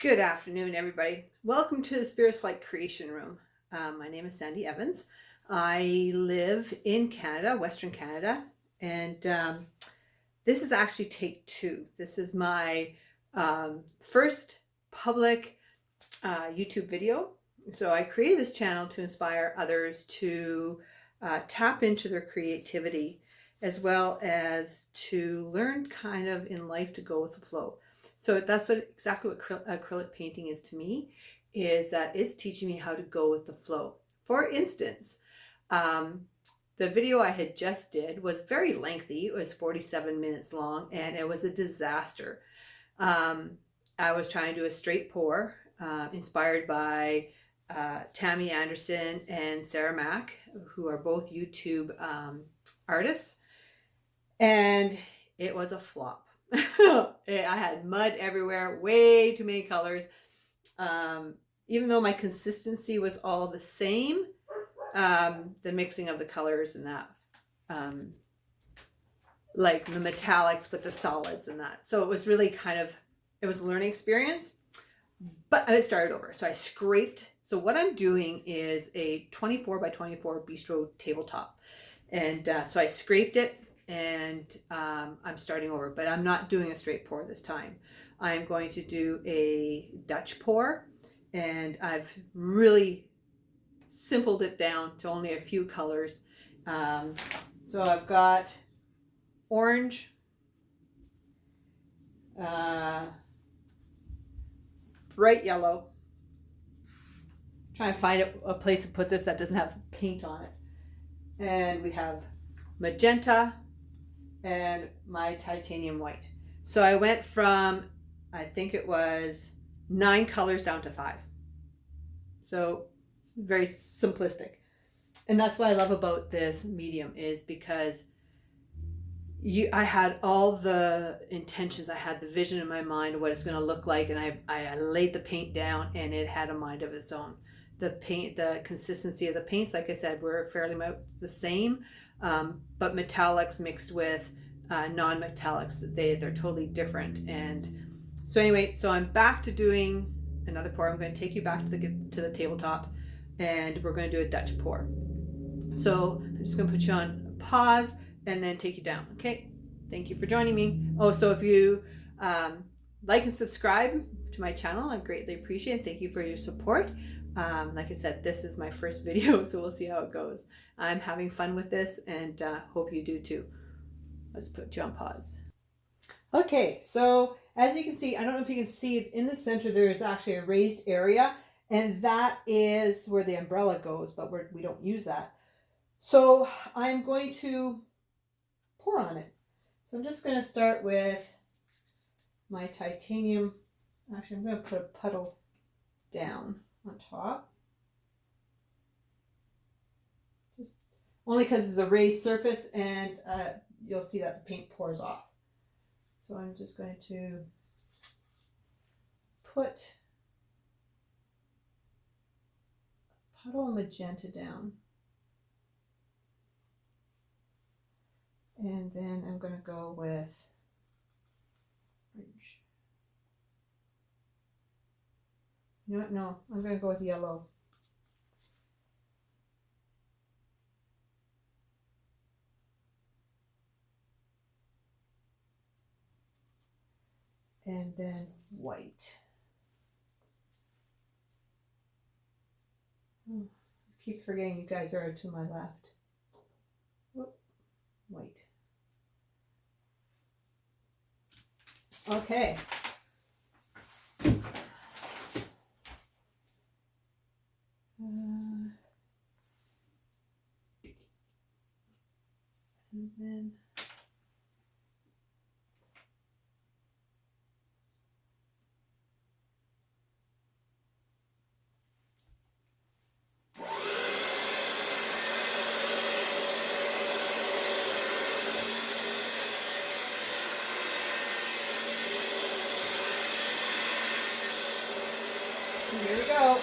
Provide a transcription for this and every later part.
Good afternoon, everybody. Welcome to the Spirit's Flight Creation Room. My name is Sandy Evans. I live in Canada, Western Canada, and this is actually take two. This is my first public YouTube video. So I created this channel to inspire others to tap into their creativity, as well as to learn kind of in life to go with the flow. So that's exactly what acrylic painting is to me, is that it's teaching me how to go with the flow. For instance, the video I had just did was very lengthy. It was 47 minutes long, and it was a disaster. I was trying to do a straight pour, inspired by Tammy Anderson and Sarah Mack, who are both YouTube artists, and it was a flop. I had mud everywhere, way too many colors. Even though my consistency was all the same, the mixing of the colors and that, like the metallics with the solids and that. So it was really it was a learning experience, but I started over. So I scraped. So what I'm doing is a 24 by 24 Bistro tabletop. And so I scraped it. And I'm starting over, but I'm not doing a straight pour this time. I'm going to do a Dutch pour, and I've really simpled it down to only a few colors. So I've got orange, bright yellow. Trying to find a place to put this that doesn't have paint on it. And we have magenta and my titanium white. So I went from, I think it was 9 colors down to 5. So very simplistic. And that's what I love about this medium, is because I had all the intentions, I had the vision in my mind of what it's going to look like, and I laid the paint down, and it had a mind of its own. The consistency of the paints, like I said, were fairly much the same. But metallics mixed with non-metallics, they're totally different. And so anyway, so I'm back to doing another pour. I'm going to take you back to the tabletop, and we're going to do a Dutch pour. So I'm just going to put you on pause and then take you down. Okay, thank you for joining me. Oh, so if you like and subscribe to my channel, I greatly appreciate it. Thank you for your support. Like I said, this is my first video, so we'll see how it goes. I'm having fun with this, and hope you do too. Let's put you on pause. Okay, so as you can see, I don't know if you can see it, in the center there is actually a raised area, and that is where the umbrella goes, but we don't use that. So I'm going to pour on it. So I'm just going to start with my titanium. Actually, I'm going to put a puddle down on top, just only because it's a raised surface, and you'll see that the paint pours off. So I'm just going to put a puddle of magenta down, and then I'm going to go with orange. You know what? No, I'm going to go with yellow. And then white. Oh, I keep forgetting you guys are to my left. Whoop, white. Okay. And then here we go.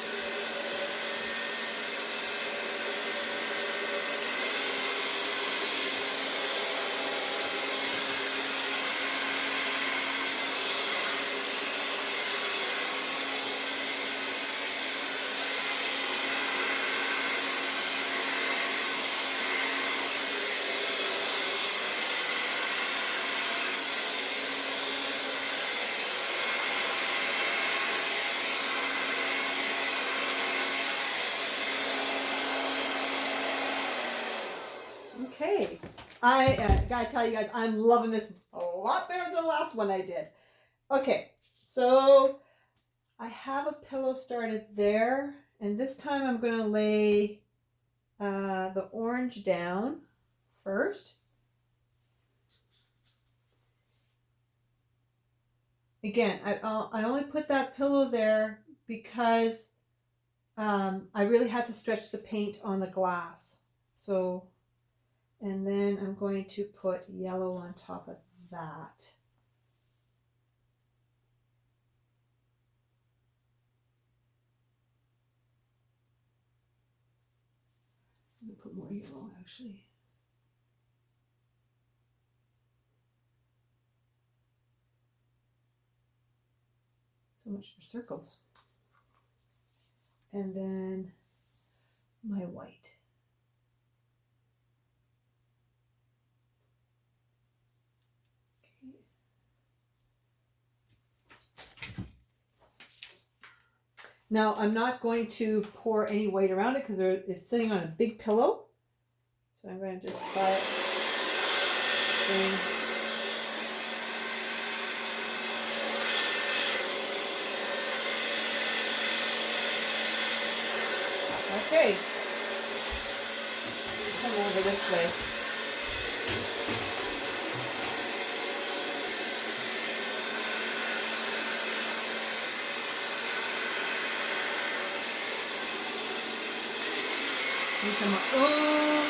Okay, I gotta tell you guys, I'm loving this a lot better than the last one I did. Okay, so I have a pillow started there, and this time I'm going to lay the orange down first. Again, I only put that pillow there because I really had to stretch the paint on the glass. So, and then I'm going to put yellow on top of that. I'm going to put more yellow actually. So much for circles. And then my white. Okay. Now I'm not going to pour any white around it because it's sitting on a big pillow. So I'm going to just try it. Okay. Come over this way. Need some more.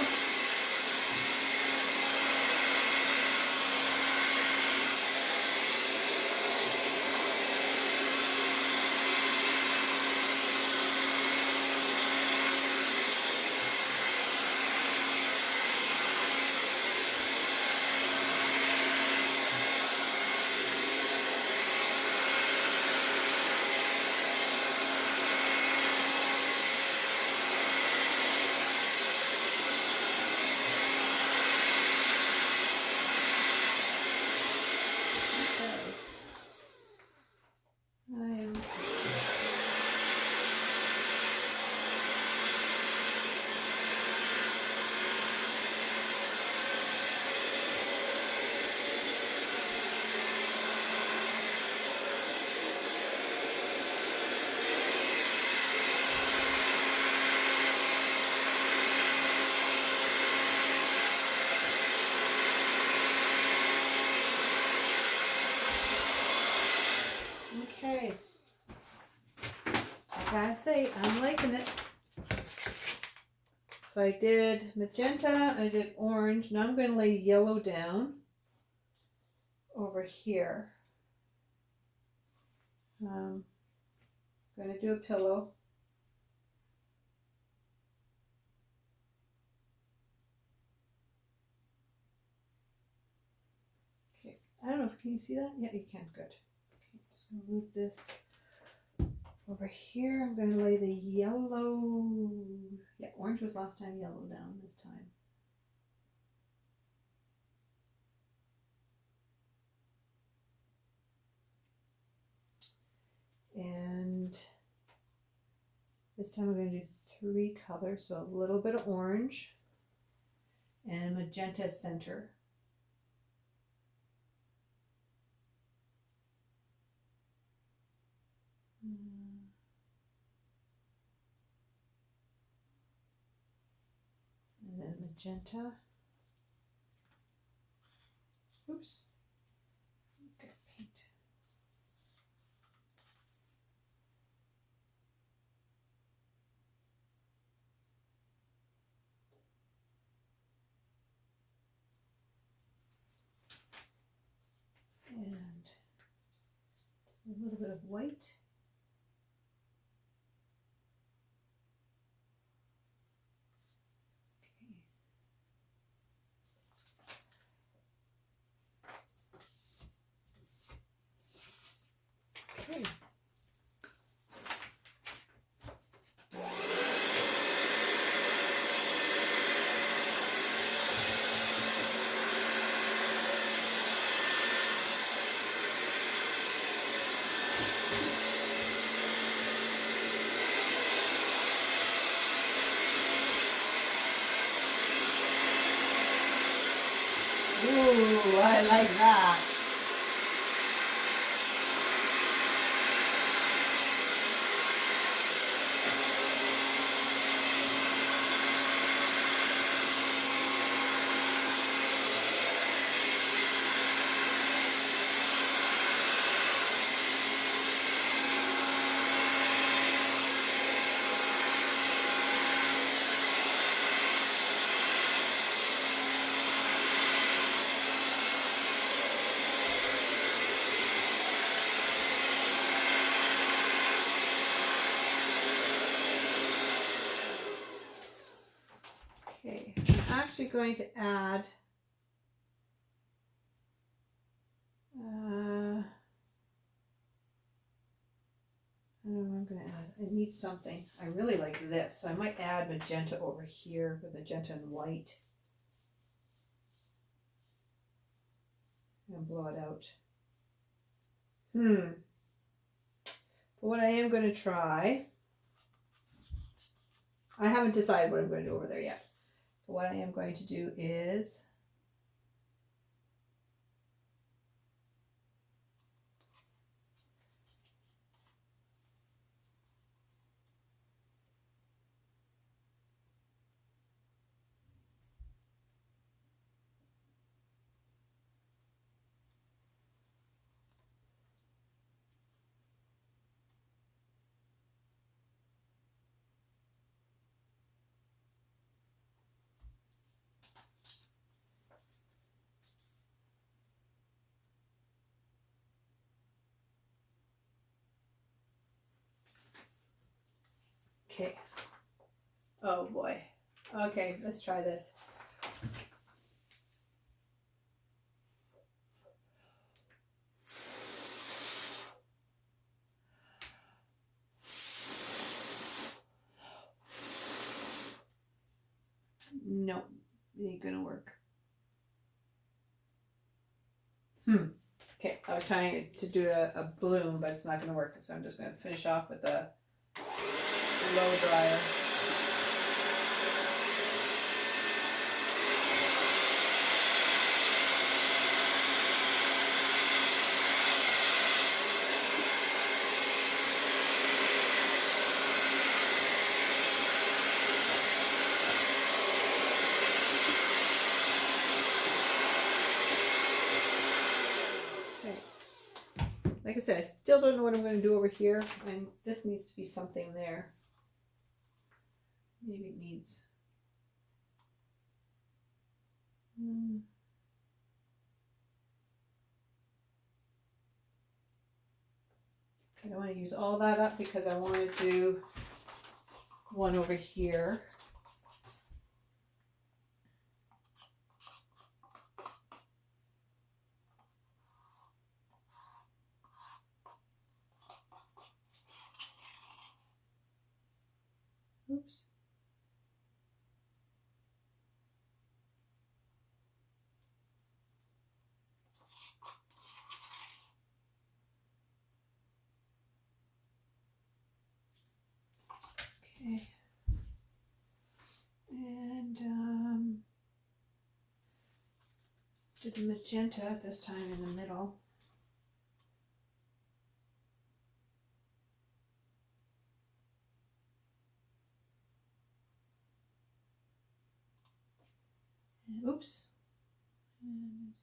Okay. I gotta say, I'm liking it. So I did magenta, I did orange. Now I'm going to lay yellow down over here. I'm going to do a pillow. Okay, I don't know if can you see that? Yeah, you can. Good. Okay, just going to move this over here. I'm going to lay the yellow. Yeah, orange was last time, yellow down this time. And this time I'm going to do 3 colors, so a little bit of orange and magenta center. And then magenta. Oops. Okay, paint. And just a little bit of white. Okay. I like that. Okay, I'm actually going to add I don't know what I'm going to add. I need something. I really like this, so I might add magenta over here with magenta and white. And blow it out. But what I am going to try, I haven't decided what I'm going to do over there yet. But what I am going to do is okay. Oh boy. Okay, let's try this. No, it ain't gonna work. Okay, I was trying to do a bloom, but it's not gonna work, so I'm just gonna finish off with the blow dryer. Like I said, I still don't know what I'm going to do over here, and this needs to be something there. Maybe it needs... Okay, I don't want to use all that up because I want to do one over here. Oops. Okay. And do the magenta this time in the middle. And, oops. And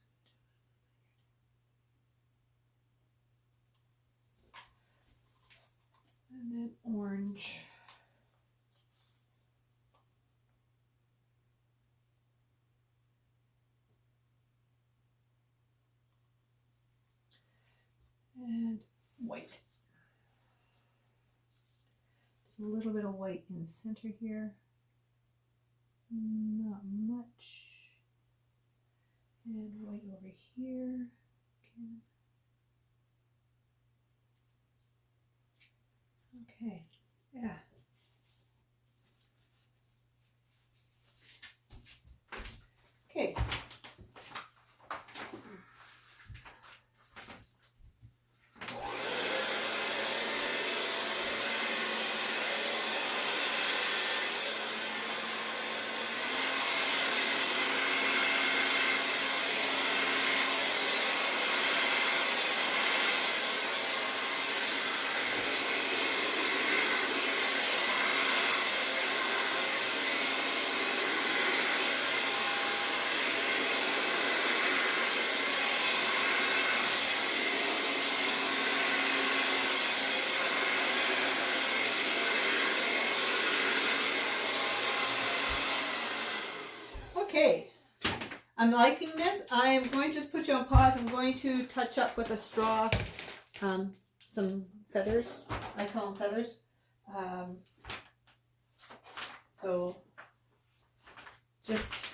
then orange. And white. Just a little bit of white in the center here. Not much. And white over here. Okay. Yeah. Okay. Okay, I'm liking this. I am going to just put you on pause. I'm going to touch up with a straw some feathers. I call them feathers. So just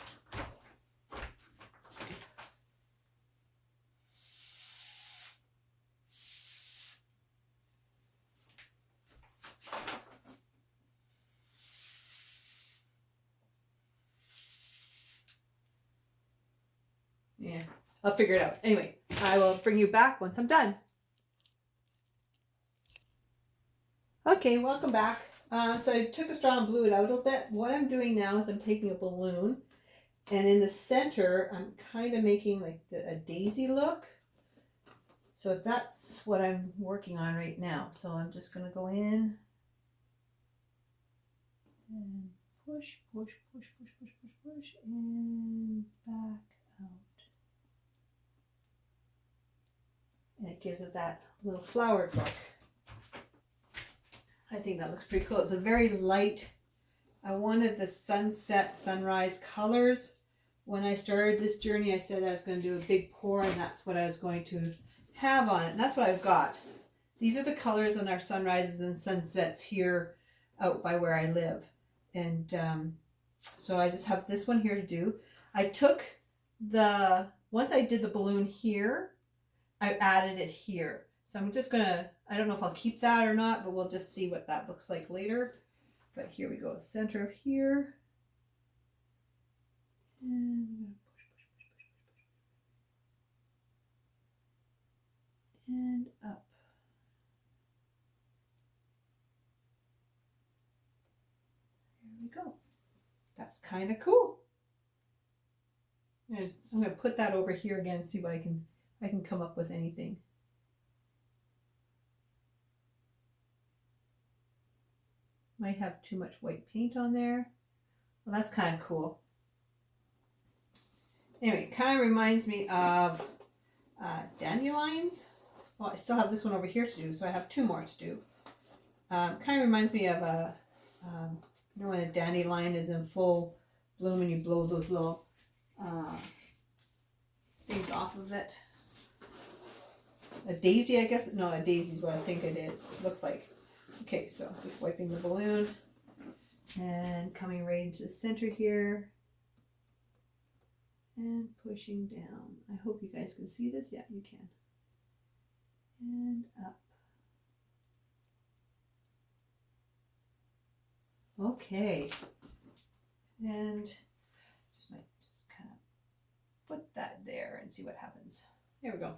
yeah, I'll figure it out. Anyway, I will bring you back once I'm done. Okay, welcome back. So I took a straw and blew it out a little bit. What I'm doing now is I'm taking a balloon, and in the center, I'm kind of making like a daisy look. So that's what I'm working on right now. So I'm just going to go in and push, push, push, push, push, push, push, and back out. And it gives it that little flowered look. I think that looks pretty cool. It's a very light, I wanted the sunset, sunrise colors. When I started this journey, I said I was going to do a big pour, and that's what I was going to have on it. And that's what I've got. These are the colors on our sunrises and sunsets here out by where I live. And so I just have this one here to do. I took once I did the balloon here, I added it here. So I'm just gonna, I don't know if I'll keep that or not, but we'll just see what that looks like later. But here we go, center of here. And push, push, push, push, push, push. And up. There we go. That's kind of cool. And I'm going to put that over here again, see what I can come up with anything. Might have too much white paint on there. Well, that's kind of cool. Anyway, it kind of reminds me of dandelions. Well, I still have this one over here to do, so I have two more to do. Kind of reminds me of you know, when a dandelion is in full bloom and you blow those little things off of it. A daisy, I guess. No, a daisy is what I think it is. It looks like. Okay, so just wiping the balloon and coming right into the center here and pushing down. I hope you guys can see this. Yeah, you can. And up. Okay. And just might just kind of put that there and see what happens. There we go.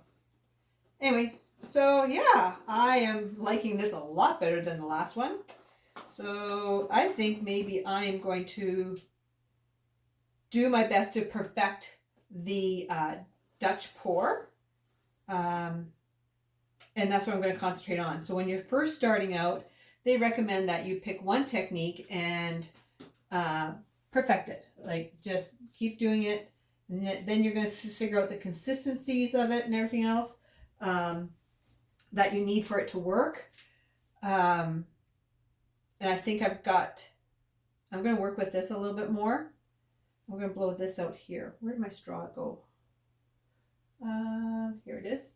Anyway, so yeah, I am liking this a lot better than the last one. So I think maybe I am going to do my best to perfect the Dutch pour. And that's what I'm going to concentrate on. So when you're first starting out, they recommend that you pick one technique and perfect it. Like just keep doing it. And then you're going to figure out the consistencies of it and everything else that you need for it to work. And I think I'm going to work with this a little bit more. I'm going to blow this out here. Where did my straw go? Here it is.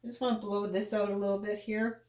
I just want to blow this out a little bit here.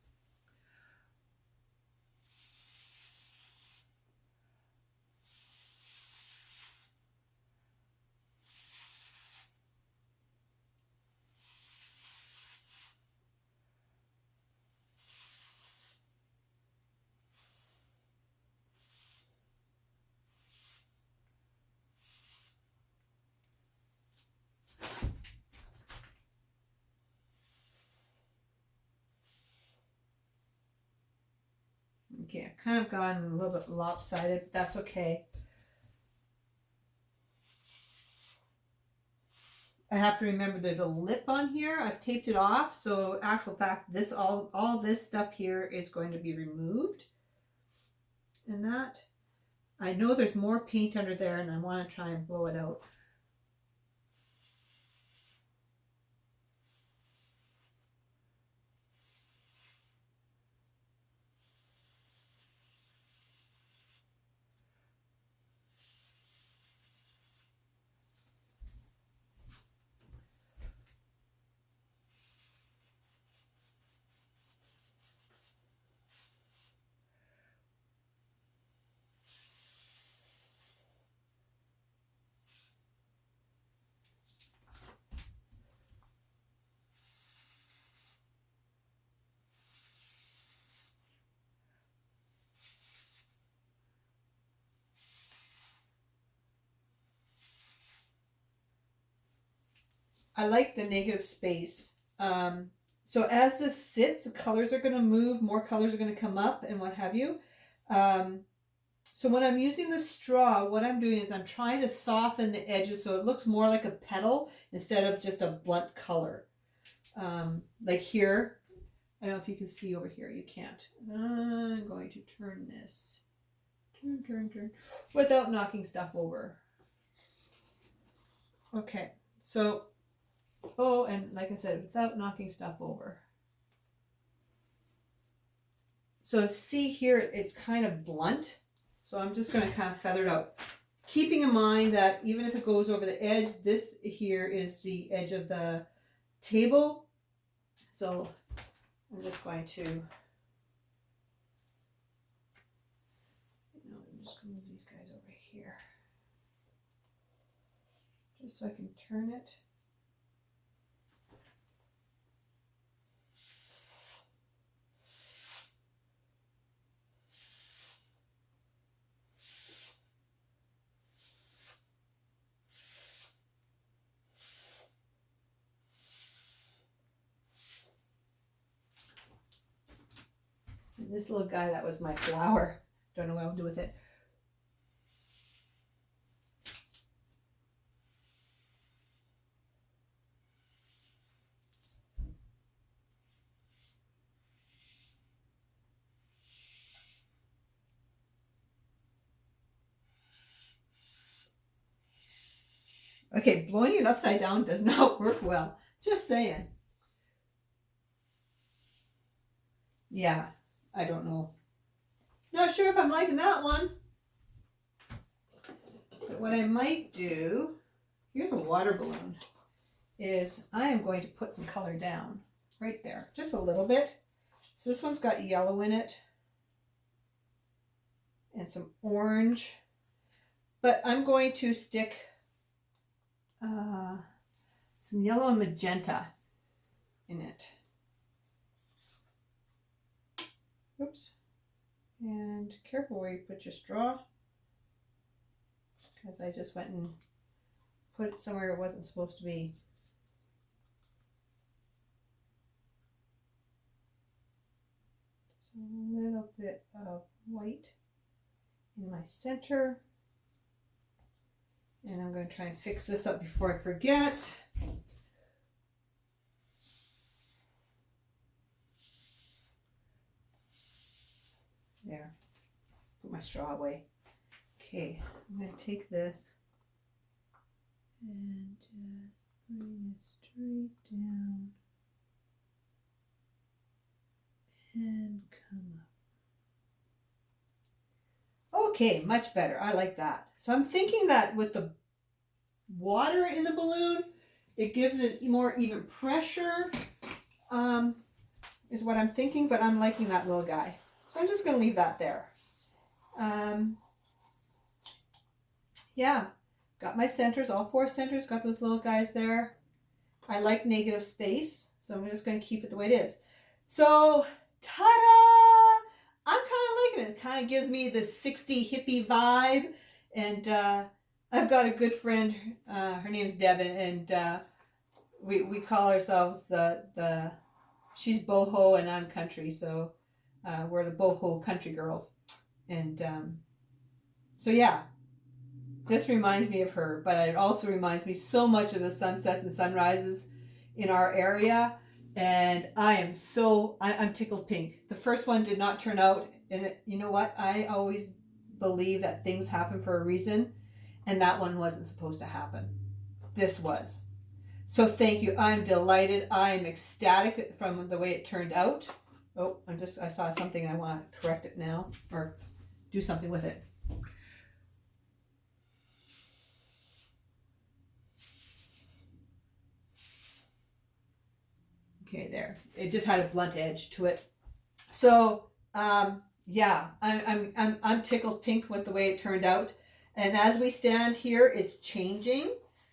Okay, I've kind of gone a little bit lopsided, but that's okay. I have to remember there's a lip on here. I've taped it off, so actual fact, this all this stuff here is going to be removed. And that, I know there's more paint under there, and I want to try and blow it out. I like the negative space. So as this sits, the colors are going to move, more colors are going to come up and what have you. So when I'm using the straw, what I'm doing is I'm trying to soften the edges so it looks more like a petal instead of just a blunt color. Like here, I don't know if you can see over here. You can't. I'm going to turn this. Turn. Without knocking stuff over. Okay, so, oh, and like I said, without knocking stuff over. So see here, it's kind of blunt. So I'm just going to kind of feather it out. Keeping in mind that even if it goes over the edge, this here is the edge of the table. So I'm just going to, I'm just going to move these guys over here. Just so I can turn it. This little guy, that was my flower. Don't know what I'll do with it. Okay, blowing it upside down does not work well. Just saying. Yeah, I don't know. Not sure if I'm liking that one. But what I might do, here's a water balloon, is I am going to put some color down right there, just a little bit. So this one's got yellow in it and some orange, but I'm going to stick some yellow and magenta in it. Oops. And careful where you put your straw, because I just went and put it somewhere it wasn't supposed to be. Just a little bit of white in my center. And I'm going to try and fix this up before I forget. There. Put my straw away. Okay, I'm going to take this and just bring it straight down and come up. Okay, much better. I like that. So I'm thinking that with the water in the balloon, it gives it more even pressure, is what I'm thinking, but I'm liking that little guy. So I'm just going to leave that there. Yeah, got my centers, all 4 centers, got those little guys there. I like negative space, so I'm just going to keep it the way it is. So, ta-da! I'm kind of liking it. It kind of gives me the 60 hippie vibe. And I've got a good friend, her name's Devin, and we call ourselves she's boho and I'm country, so we're the boho country girls. And so yeah, this reminds me of her, but it also reminds me so much of the sunsets and sunrises in our area. And I'm tickled pink. The first one did not turn out, and you know what? I always believe that things happen for a reason, and that one wasn't supposed to happen. This was. So thank you. I'm delighted. I'm ecstatic from the way it turned out. Oh, I saw something and I want to correct it now, or do something with it. Okay, there. It just had a blunt edge to it. So, yeah, I'm tickled pink with the way it turned out. And as we stand here, it's changing.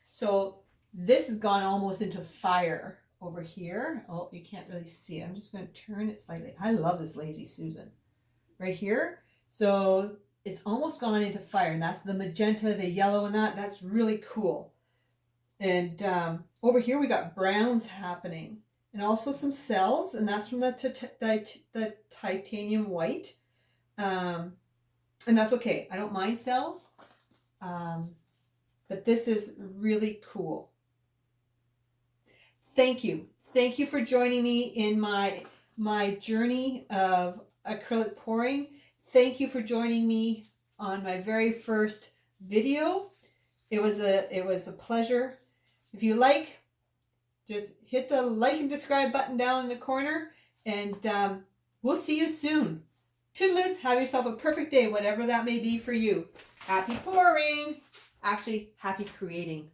So this has gone almost into fire over here. Oh, you can't really see it. I'm just going to turn it slightly. I love this Lazy Susan right here. So it's almost gone into fire, and that's the magenta, the yellow, and that's really cool. And Over here we got browns happening, and also some cells, and that's from the titanium white. And that's okay. I don't mind cells, but this is really cool. Thank you. Thank you for joining me in my journey of acrylic pouring. Thank you for joining me on my very first video. It was a pleasure. If you like, just hit the like and subscribe button down in the corner, and we'll see you soon. Toodaloo, have yourself a perfect day, whatever that may be for you. Happy pouring! Actually, happy creating.